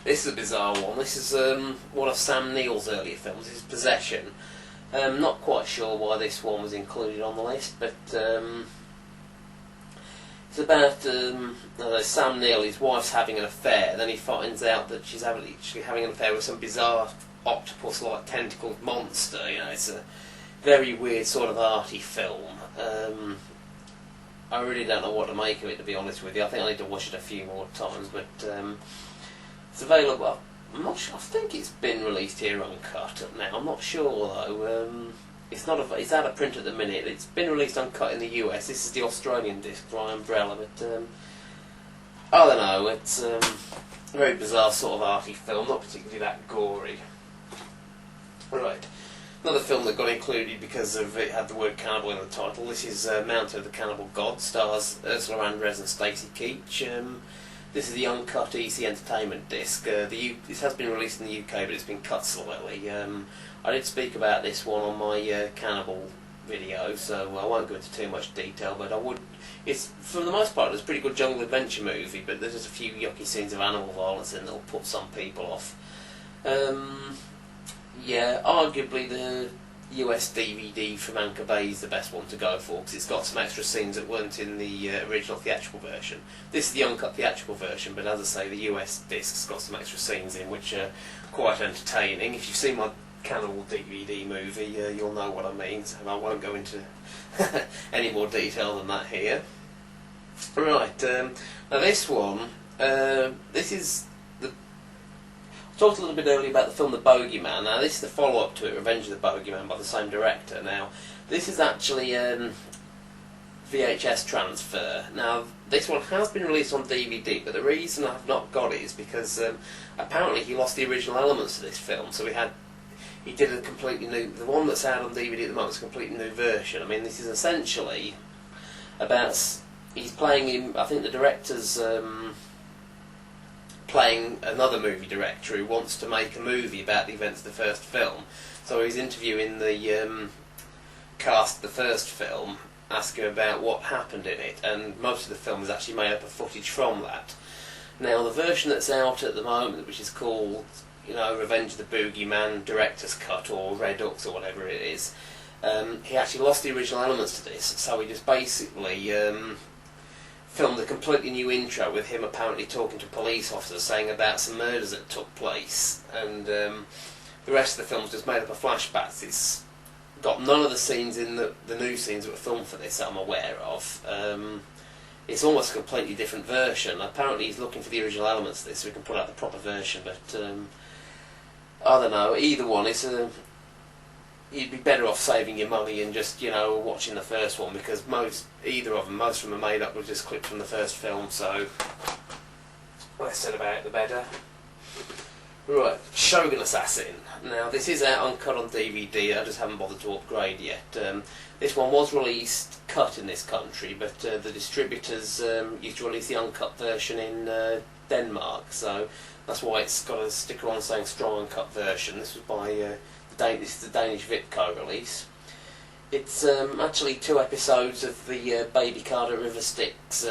This is a bizarre one. This is one of Sam Neill's earlier films. This is Possession. Not quite sure why this one was included on the list, but it's about Sam Neill. His wife's having an affair. Then he finds out that she's actually having an affair with some bizarre octopus-like tentacled monster. You know, it's a very weird sort of arty film. I really don't know what to make of it, to be honest with you. I think I need to watch it a few more times, but it's available. I'm not sure. I think it's been released here uncut now. I'm not sure though. It's not. It's out of print at the minute. It's been released uncut in the US. This is the Australian disc by Umbrella, but I don't know. It's a very bizarre sort of arty film, not particularly that gory. Right. Another film that got included because of it had the word cannibal in the title. This is Mountain of the Cannibal God, stars Ursula Andress and Stacey Keach. This is the uncut Easy Entertainment disc. This has been released in the UK, but it's been cut slightly. I did speak about this one on my cannibal video, so I won't go into too much detail. But I would. It's for the most part, it's a pretty good jungle adventure movie, but there's just a few yucky scenes of animal violence in that'll put some people off. Yeah, arguably the US DVD from Anchor Bay is the best one to go for, because it's got some extra scenes that weren't in the original theatrical version. This is the uncut theatrical version, but as I say, the US disc's got some extra scenes in which are quite entertaining. If you've seen my Cannibal DVD movie, you'll know what I mean, so I won't go into any more detail than that here. Right, now this one, this is... I talked a little bit earlier about the film The Bogeyman. Now this is the follow-up to it, Revenge of the Bogeyman, by the same director. Now this is actually VHS transfer. Now this one has been released on DVD, but the reason I've not got it is because apparently he lost the original elements to this film. So he did a completely new. The one that's out on DVD at the moment is a completely new version. I mean, this is essentially about he's playing him. I think the director's. Playing another movie director who wants to make a movie about the events of the first film. So he's interviewing the cast of the first film, asking about what happened in it, and most of the film is actually made up of footage from that. Now the version that's out at the moment, which is called, you know, Revenge of the Boogeyman Director's Cut, or Redux, or whatever it is, he actually lost the original elements to this, so he just basically filmed a completely new intro with him apparently talking to police officers saying about some murders that took place, and the rest of the film's just made up of flashbacks. It's got none of the scenes in the new scenes that were filmed for this that I'm aware of. It's almost a completely different version. Apparently he's looking for the original elements of this so we can put out the proper version, but I don't know, either one, you'd be better off saving your money and just, you know, watching the first one, because most of them are made up with just clips from the first film, so less said about it the better. Right, Shogun Assassin. Now this is out uncut on DVD, I just haven't bothered to upgrade yet. This one was released cut in this country, but the distributors used to release the uncut version in Denmark, so that's why it's got a sticker on saying strong uncut version. This was by this is the Danish Vitco release. It's actually 2 episodes of the Baby Carter River Styx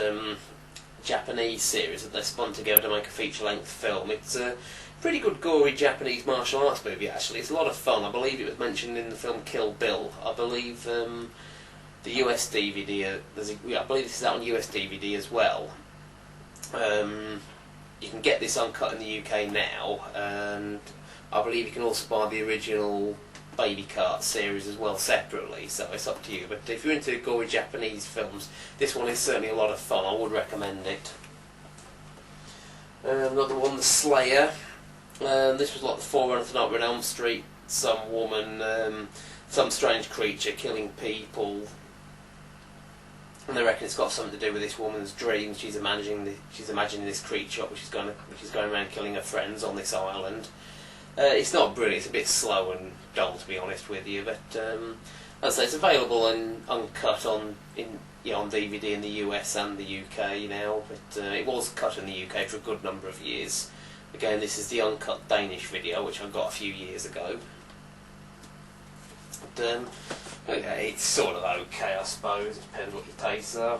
Japanese series that they spun together to make a feature-length film. It's a pretty good gory Japanese martial arts movie actually. It's a lot of fun. I believe it was mentioned in the film Kill Bill. I believe the US DVD, I believe this is out on US DVD as well. You can get this uncut in the UK now, and I believe you can also buy the original Baby Cart series as well separately, so it's up to you. But if you're into gory Japanese films, this one is certainly a lot of fun. I would recommend it. Another one, The Slayer. This was like the forerunner to Nightmare on Elm Street. Some woman, some strange creature killing people, and they reckon it's got something to do with this woman's dreams. She's imagining this creature which is going around killing her friends on this island. It's not brilliant, it's a bit slow and dull to be honest with you, but as I say, it's available and uncut on DVD in the US and the UK now, but it was cut in the UK for a good number of years. Again, this is the uncut Danish video, which I got a few years ago. But, okay, it's sort of okay, I suppose, it depends what your tastes are.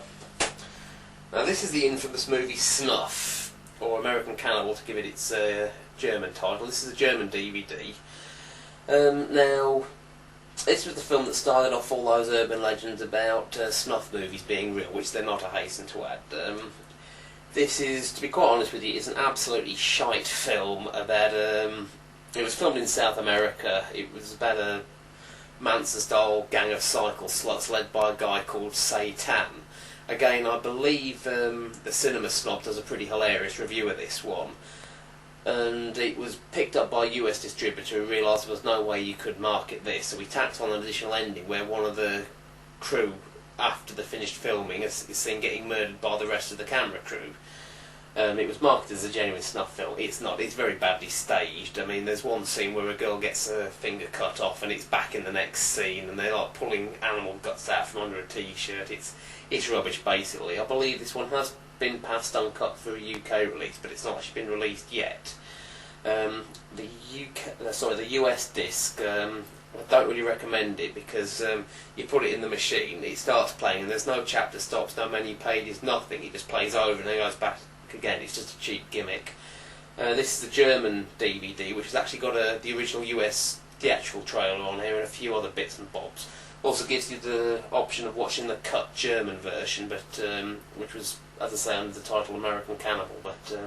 Now this is the infamous movie Snuff. or American Cannibal to give it its German title. This is a German DVD. Now, this was the film that started off all those urban legends about snuff movies being real, which they're not, I hasten to add. This is, to be quite honest with you, is an absolutely shite film about... it was filmed in South America. It was about a Manson-style gang of cycle sluts led by a guy called Satan. Again, I believe the Cinema Snob does a pretty hilarious review of this one. And it was picked up by a US distributor who realised there was no way you could market this, so we tacked on an additional ending where one of the crew, after the finished filming, is seen getting murdered by the rest of the camera crew. It was marketed as a genuine snuff film. It's not. It's very badly staged. I mean, there's one scene where a girl gets her finger cut off and it's back in the next scene, and they're like pulling animal guts out from under a t-shirt. It's rubbish, basically. I believe this one has been passed uncut for a UK release, but it's not actually been released yet. The US disc, I don't really recommend it because you put it in the machine, it starts playing, and there's no chapter stops, no menu pages, nothing. It just plays over and then goes back again. It's just a cheap gimmick. This is the German DVD, which has actually got the original US theatrical trailer on here and a few other bits and bobs. Also gives you the option of watching the cut German version, but which was, as I say, under the title American Cannibal, but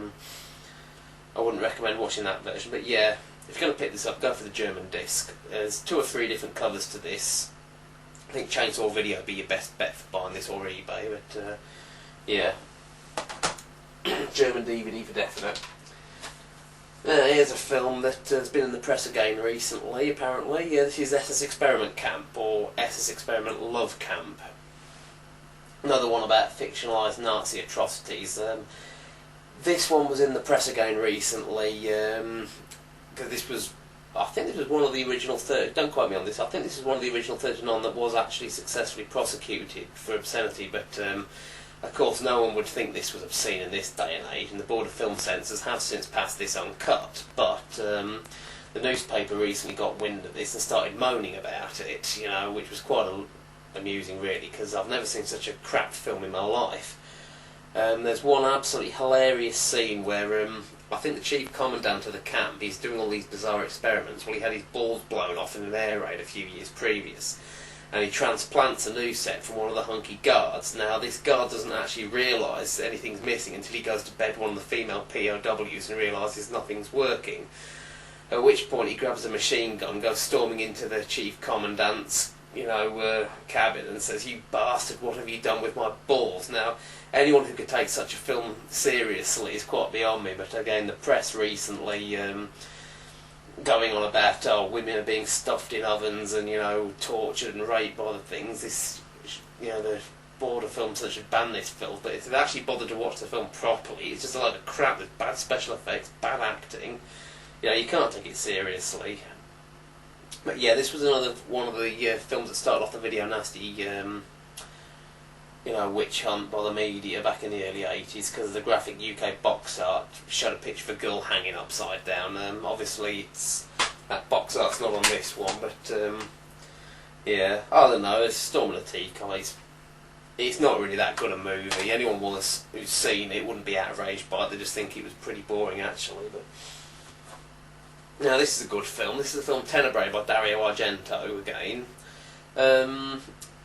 I wouldn't recommend watching that version. But yeah, if you're going to pick this up, go for the German disc. There's 2 or 3 different covers to this. I think Chainsaw Video would be your best bet for buying this, or eBay, but yeah. German DVD for definite. Here's a film that has been in the press again recently, apparently. This is SS Experiment Camp, or SS Experiment Love Camp. Another one about fictionalised Nazi atrocities. This one was in the press again recently, because this was, I think this was one of the original 30, don't quote me on this, I think this is one of the original 39 that was actually successfully prosecuted for obscenity, but of course no one would think this was obscene in this day and age, and the Board of Film Censors have since passed this uncut, but the newspaper recently got wind of this and started moaning about it, you know, which was quite amusing really, because I've never seen such a crap film in my life. There's one absolutely hilarious scene where I think the chief commandant of the camp, he's doing all these bizarre experiments. Well, he had his balls blown off in an air raid a few years previous, and he transplants a new set from one of the hunky guards. Now, this guard doesn't actually realise anything's missing until he goes to bed one of the female POWs and realises nothing's working. At which point he grabs a machine gun, goes storming into the chief commandant's cabin and says, "You bastard, what have you done with my balls?" Now, anyone who could take such a film seriously is quite beyond me, but again, the press recently going on about, oh, women are being stuffed in ovens and, tortured and raped by the things. This, the Board of Film Censors should ban this film, but if they've actually bothered to watch the film properly, it's just a load of crap with bad special effects, bad acting. You can't take it seriously. But yeah, this was another one of the films that started off the video nasty, witch hunt by the media back in the early 80s, because the graphic UK box art showed a picture of a girl hanging upside down. Obviously, that box art's not on this one, but yeah, I don't know. It's Storm of the Teacup. It's not really that good a movie. Anyone who's seen it wouldn't be outraged by it. They just think it was pretty boring, actually. But now, this is a good film. This is the film Tenebrae by Dario Argento again.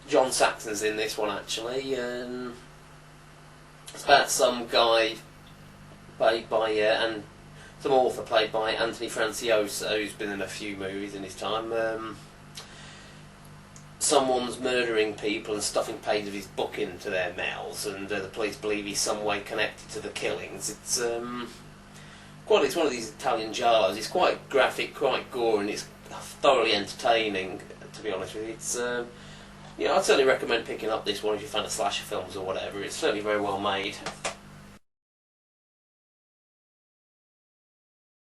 John Saxon's in this one, actually. It's about some guy played by, and some author played by Anthony Franciosa, who's been in a few movies in his time. Someone's murdering people and stuffing pages of his book into their mouths, and the police believe he's some way connected to the killings. It's one of these Italian giallos. It's quite graphic, quite gore, and it's thoroughly entertaining, to be honest with you. It's I'd certainly recommend picking up this one if you're a fan of slasher films or whatever. It's certainly very well made.